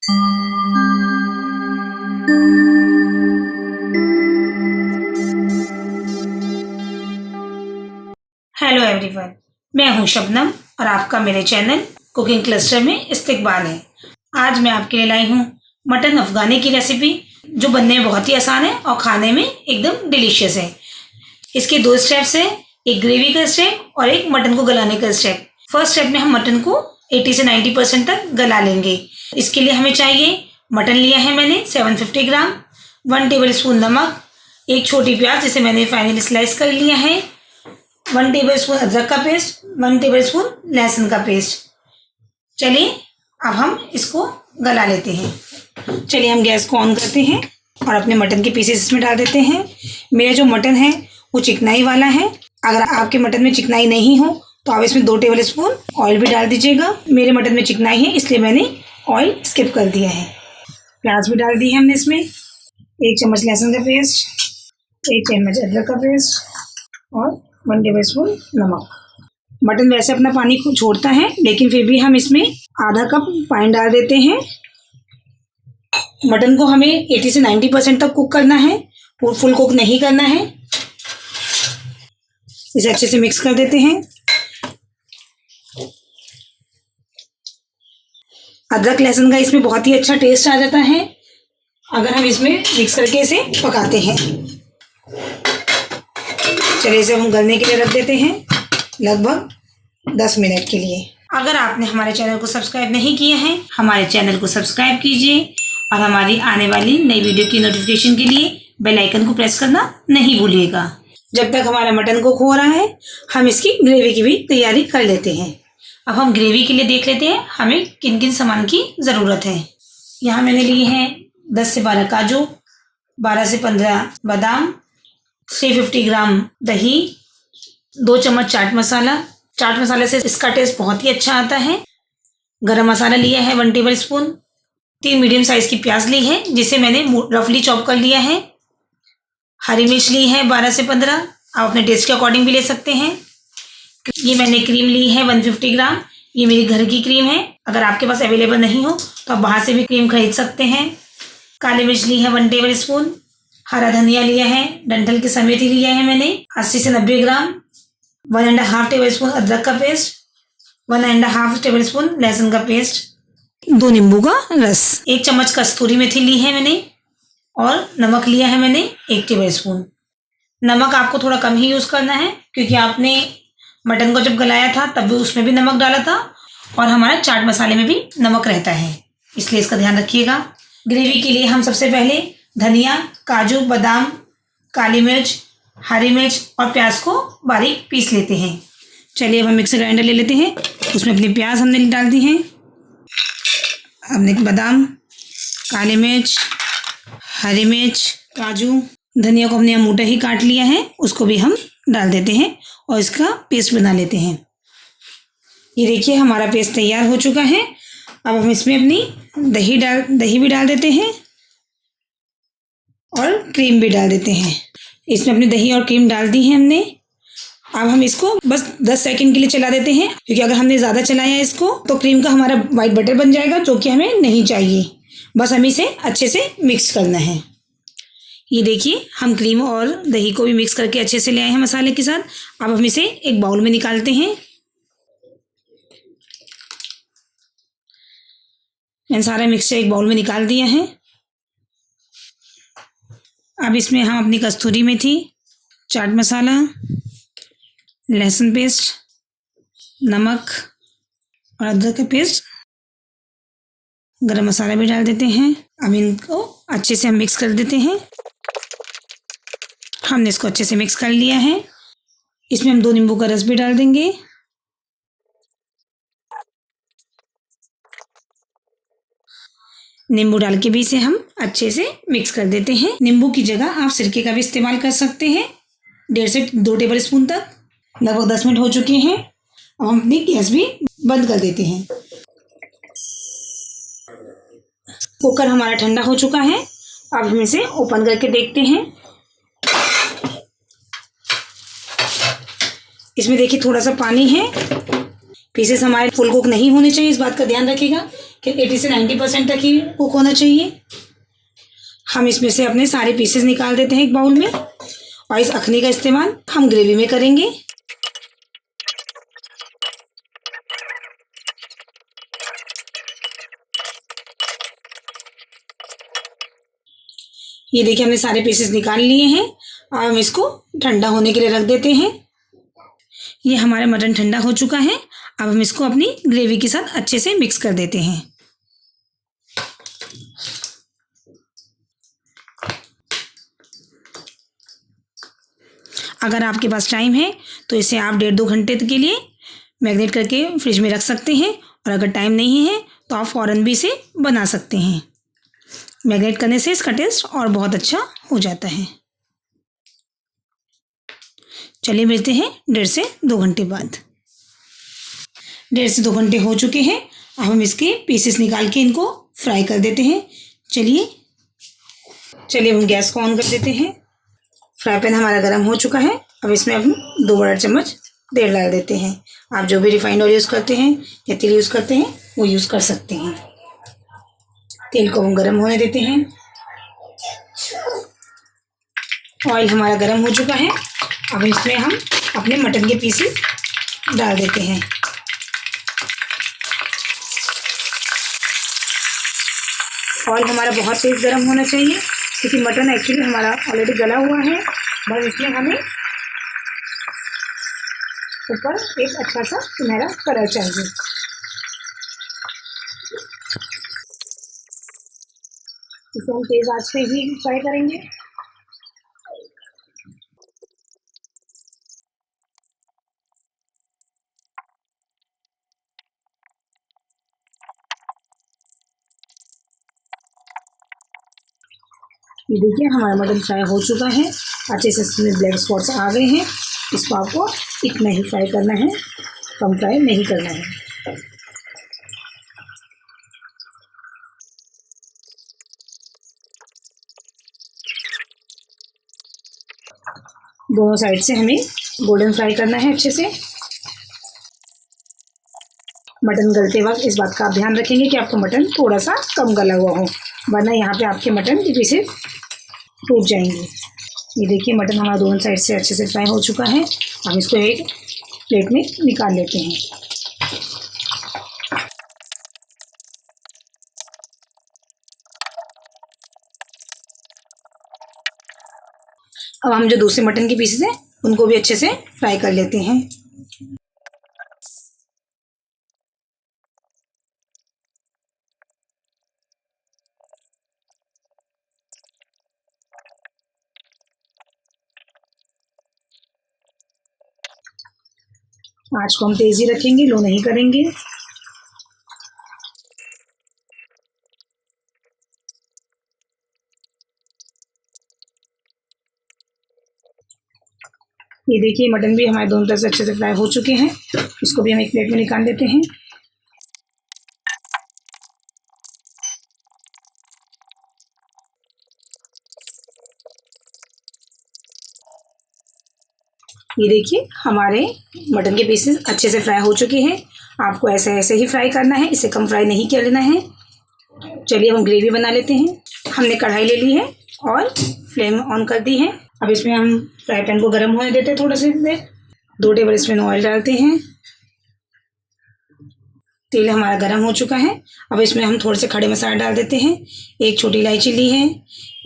Hello everyone, मैं हूं शबनम और आपका मेरे चैनल कुकिंग क्लस्टर में इस्तकबाल है। आज मैं आपके लिए लाई हूं मटन अफगानी की रेसिपी, जो बनने में बहुत ही आसान है और खाने में एकदम डिलीशियस है। इसके दो स्टेप्स हैं, एक ग्रेवी का स्टेप और एक मटन को गलाने का स्टेप। फर्स्ट स्टेप में हम मटन को 80 से 90% तक गला लेंगे। इसके लिए हमें चाहिए, मटन लिया है मैंने 750 ग्राम, 1 टेबल स्पून नमक, एक छोटी प्याज जिसे मैंने फाइनली स्लाइस कर लिया है, 1 टेबल स्पून अदरक का पेस्ट, 1 टेबल स्पून लहसुन का पेस्ट। चलिए अब हम इसको गला लेते हैं। चलिए हम गैस को ऑन करते हैं और अपने मटन के पीसेस इसमें डाल देते हैं। मेरा जो मटन है वो चिकनाई वाला है। अगर आपके मटन में चिकनाई नहीं हो तो आप इसमें 2 टेबल स्पून ऑयल भी डाल दीजिएगा। मेरे मटन में चिकनाई है इसलिए मैंने ऑयल स्किप कर दिया है। प्याज भी डाल दी है हमने इसमें, 1 चम्मच लहसुन का पेस्ट, 1 चम्मच अदरक का पेस्ट और 1 टेबल स्पून नमक। मटन वैसे अपना पानी खूब छोड़ता है, लेकिन फिर भी हम इसमें आधा कप पानी डाल देते हैं। मटन को हमें 80 से 90% तक कुक करना है, फुल कुक नहीं करना है। इसे अच्छे से मिक्स कर देते हैं। अदरक लहसुन का इसमें बहुत ही अच्छा टेस्ट आ जाता है अगर हम इसमें मिक्स करके इसे पकाते हैं। चलिए इसे हम गलने के लिए रख देते हैं लगभग 10 मिनट के लिए। अगर आपने हमारे चैनल को सब्सक्राइब नहीं किया है, हमारे चैनल को सब्सक्राइब कीजिए और हमारी आने वाली नई वीडियो की नोटिफिकेशन के लिए बेल आइकन को प्रेस करना नहीं भूलिएगा। जब तक हमारा मटन कुक हो रहा है, हम इसकी ग्रेवी की भी तैयारी कर लेते हैं। अब हम ग्रेवी के लिए देख लेते हैं हमें किन किन सामान की ज़रूरत है। यहाँ मैंने लिए हैं 10 से 12 काजू, 12 से 15 बादाम, 350 ग्राम दही, 2 चम्मच चाट मसाला। चाट मसाले से इसका टेस्ट बहुत ही अच्छा आता है। गरम मसाला लिया है 1 टेबल स्पून। 3 मीडियम साइज़ की प्याज ली है जिसे मैंने रफली चॉप कर लिया है। हरी मिर्च ली है 12 से 15, आप अपने टेस्ट के अकॉर्डिंग भी ले सकते हैं। ये मैंने क्रीम ली है 150 ग्राम, ये मेरी घर की क्रीम है। अगर आपके पास अवेलेबल नहीं हो तो आप बाहर से भी क्रीम खरीद सकते हैं। काली मिर्च ली है 1 टेबल स्पून। हरा धनिया लिया है, डंठल के समेत ही लिया है मैंने, 80 से 90 ग्राम। 1.5 टेबल स्पून अदरक का पेस्ट, 1.5 टेबल स्पून लहसुन का पेस्ट, 2 नींबू का रस, 1 चम्मच कस्तूरी मेथी ली है मैंने और नमक लिया है मैंने 1 टेबल स्पून। नमक आपको थोड़ा कम ही यूज़ करना है क्योंकि आपने मटन को जब गलाया था तब भी उसमें भी नमक डाला था और हमारे चाट मसाले में भी नमक रहता है, इसलिए इसका ध्यान रखिएगा। ग्रेवी के लिए हम सबसे पहले धनिया, काजू, बादाम, काली मिर्च, हरी मिर्च और प्याज को बारीक पीस लेते हैं। चलिए अब हम मिक्सर ग्राइंडर ले लेते हैं। उसमें अपनी प्याज हमने डाल दी है, हमने बादाम, काली मिर्च, हरी मिर्च, काजू, धनिया को हमने मोटा ही काट लिया है, उसको भी हम डाल देते हैं और इसका पेस्ट बना लेते हैं। ये देखिए हमारा पेस्ट तैयार हो चुका है। अब हम इसमें अपनी दही भी डाल देते हैं और क्रीम भी डाल देते हैं। इसमें अपनी दही और क्रीम डाल दी है हमने। अब हम इसको बस 10 सेकंड के लिए चला देते हैं क्योंकि अगर हमने ज़्यादा चलाया इसको तो क्रीम का हमारा वाइट बटर बन जाएगा, जो कि हमें नहीं चाहिए। बस हमें इसे अच्छे से मिक्स करना है। ये देखिए हम क्रीम और दही को भी मिक्स करके अच्छे से ले आए हैं मसाले के साथ। अब हम इसे एक बाउल में निकालते हैं। मैंने सारा मिक्सचर एक बाउल में निकाल दिया है। अब इसमें हम अपनी कस्तूरी मेथी, चाट मसाला, लहसुन पेस्ट, नमक और अदरक का पेस्ट, गरम मसाला भी डाल देते हैं। अब इनको अच्छे से हम मिक्स कर देते हैं। हमने इसको अच्छे से मिक्स कर लिया है। इसमें हम 2 नींबू का रस भी डाल देंगे। नींबू डाल के भी इसे हम अच्छे से मिक्स कर देते हैं। नींबू की जगह आप सिरके का भी इस्तेमाल कर सकते हैं। 1.5 से 2 टेबल स्पून तक। लगभग 10 मिनट हो चुके हैं। अब हम अपनी गैस भी बंद कर देते हैं। कुकर हमारा ठंडा हो चुका है। अब हम इसे ओपन करके देखते हैं। इसमें देखिए थोड़ा सा पानी है। पीसेस हमारे फुल कुक नहीं होने चाहिए, इस बात का ध्यान रखिएगा कि 80 से 90% तक ही कुक होना चाहिए। हम इसमें से अपने सारे पीसेस निकाल देते हैं एक बाउल में और इस अखनी का इस्तेमाल हम ग्रेवी में करेंगे। ये देखिए हमने सारे पीसेस निकाल लिए हैं। अब हम इसको ठंडा होने के लिए रख देते हैं। ये हमारा मटन ठंडा हो चुका है। अब हम इसको अपनी ग्रेवी के साथ अच्छे से मिक्स कर देते हैं। अगर आपके पास टाइम है तो इसे आप 1.5-2 घंटे के लिए मैरिनेट करके फ्रिज में रख सकते हैं, और अगर टाइम नहीं है तो आप फ़ौरन भी इसे बना सकते हैं। मैरिनेट करने से इसका टेस्ट और बहुत अच्छा हो जाता है। चलिए मिलते हैं 1.5 से 2 घंटे बाद। 1.5 से 2 घंटे हो चुके हैं। अब हम इसके पीसेस निकाल के इनको फ्राई कर देते हैं। चलिए हम गैस को ऑन कर देते हैं। फ्राई पैन हमारा गर्म हो चुका है। अब इसमें हम 2 बड़ा चम्मच तेल डाल देते हैं। आप जो भी रिफाइंड ऑयल यूज़ करते हैं या तेल यूज़ करते हैं वो यूज़ कर सकते हैं। तेल को हम गर्म होने देते हैं। ऑयल हमारा गर्म हो चुका है। अब इसमें हम अपने मटन के पीसेस डाल देते हैं। ऑयल हमारा बहुत तेज़ गर्म होना चाहिए क्योंकि मटन एक्चुअली हमारा ऑलरेडी गला हुआ है, बस इसमें हमें ऊपर एक अच्छा सा सुनहरा कलर चाहिए। इसे हम तेज़ आंच पे ही फ्राई करेंगे। ये देखिए हमारा मटन फ्राई हो चुका है। अच्छे से इसमें ब्लैक स्पॉट्स आ गए हैं। इसको आपको इतना ही फ्राई करना है, कम फ्राई नहीं करना है। दोनों साइड से हमें गोल्डन फ्राई करना है अच्छे से। मटन गलते वक्त इस बात का आप ध्यान रखेंगे कि आपका मटन थोड़ा सा कम गला हुआ हो, वरना यहाँ पे आपके मटन के पीसेस टूट जाएंगे। ये देखिए मटन हमारा दोनों साइड से अच्छे से फ्राई हो चुका है। हम इसको एक प्लेट में निकाल लेते हैं। अब हम जो दूसरे मटन के पीसेस हैं उनको भी अच्छे से फ्राई कर लेते हैं। आँच को हम तेज़ ही रखेंगे, लो नहीं करेंगे। ये देखिए मटन भी हमारे दोनों तरफ से अच्छे से फ्राई हो चुके हैं। इसको भी हम एक प्लेट में निकाल देते हैं। ये देखिए हमारे मटन के पीसेस अच्छे से फ्राई हो चुके हैं। आपको ऐसे ही फ्राई करना है, इससे कम फ्राई नहीं कर लेना है। चलिए हम ग्रेवी बना लेते हैं। हमने कढ़ाई ले ली है और फ्लेम ऑन कर दी है। अब इसमें हम फ्राई पैन को गर्म होने देते हैं थोड़ा सी देर। 2 टेबल स्पून ऑयल डालते हैं। तेल हमारा गर्म हो चुका है। अब इसमें हम थोड़े से खड़े मसाले डाल देते हैं। 1 छोटी इलायची ली है,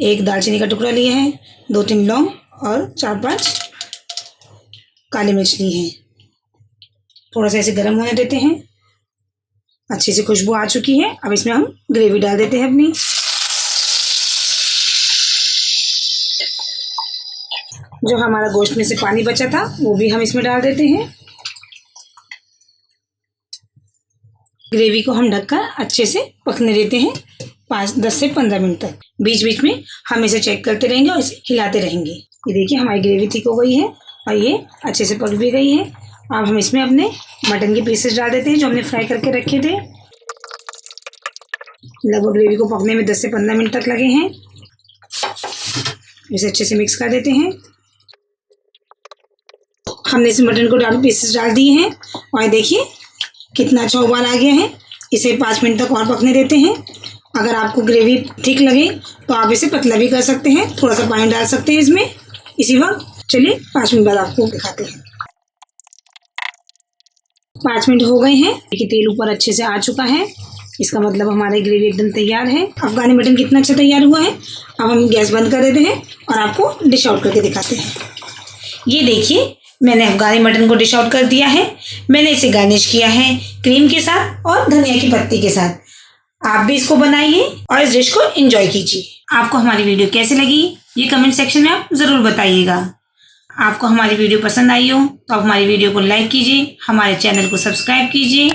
1 दालचीनी का टुकड़ा लिया है, 2-3 लौंग और 4-5 काली मिर्च ली है। थोड़ा सा ऐसे गर्म होने देते हैं। अच्छी सी खुशबू आ चुकी है। अब इसमें हम ग्रेवी डाल देते हैं अपनी। जो हमारा गोश्त में से पानी बचा था वो भी हम इसमें डाल देते हैं। ग्रेवी को हम ढककर अच्छे से पकने देते हैं 10 से 15 मिनट तक। बीच बीच में हम इसे चेक करते रहेंगे और इसे हिलाते रहेंगे। ये देखिए हमारी ग्रेवी थिक हो गई है और ये अच्छे से पक भी गई है। अब हम इसमें अपने मटन के पीसेस डाल देते हैं जो हमने फ्राई करके रखे थे। लगभग ग्रेवी को पकने में 10 से 15 मिनट तक लगे हैं। इसे अच्छे से मिक्स कर देते हैं। हमने इस मटन को पीसेस डाल दिए हैं और देखिए कितना अच्छा उबाल आ गया है। इसे 5 मिनट तक और पकने देते हैं। अगर आपको ग्रेवी ठीक लगे तो आप इसे पतला भी कर सकते हैं, थोड़ा सा पानी डाल सकते हैं इसमें इसी वक्त। चलिए 5 मिनट बाद आपको दिखाते हैं। 5 मिनट हो गए हैं। देखिए तेल ऊपर अच्छे से आ चुका है, इसका मतलब हमारी ग्रेवी एकदम तैयार है। अफगानी मटन कितना अच्छा तैयार हुआ है। अब हम गैस बंद कर देते हैं और आपको डिश आउट करके दिखाते हैं। ये देखिए मैंने अफगानी मटन को डिश आउट कर दिया है। मैंने इसे गार्निश किया है क्रीम के साथ और धनिया की पत्ती के साथ। आप भी इसको बनाइए और इस डिश को एंजॉय कीजिए। आपको हमारी वीडियो कैसी लगी ये कमेंट सेक्शन में आप ज़रूर बताइएगा। आपको हमारी वीडियो पसंद आई हो तो आप हमारी वीडियो को लाइक कीजिए, हमारे चैनल को सब्सक्राइब कीजिए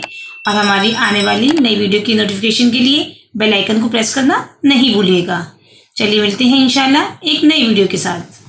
और हमारी आने वाली नई वीडियो की नोटिफिकेशन के लिए बेल आइकन को प्रेस करना नहीं भूलिएगा। चलिए मिलते हैं इंशाल्लाह एक नई वीडियो के साथ।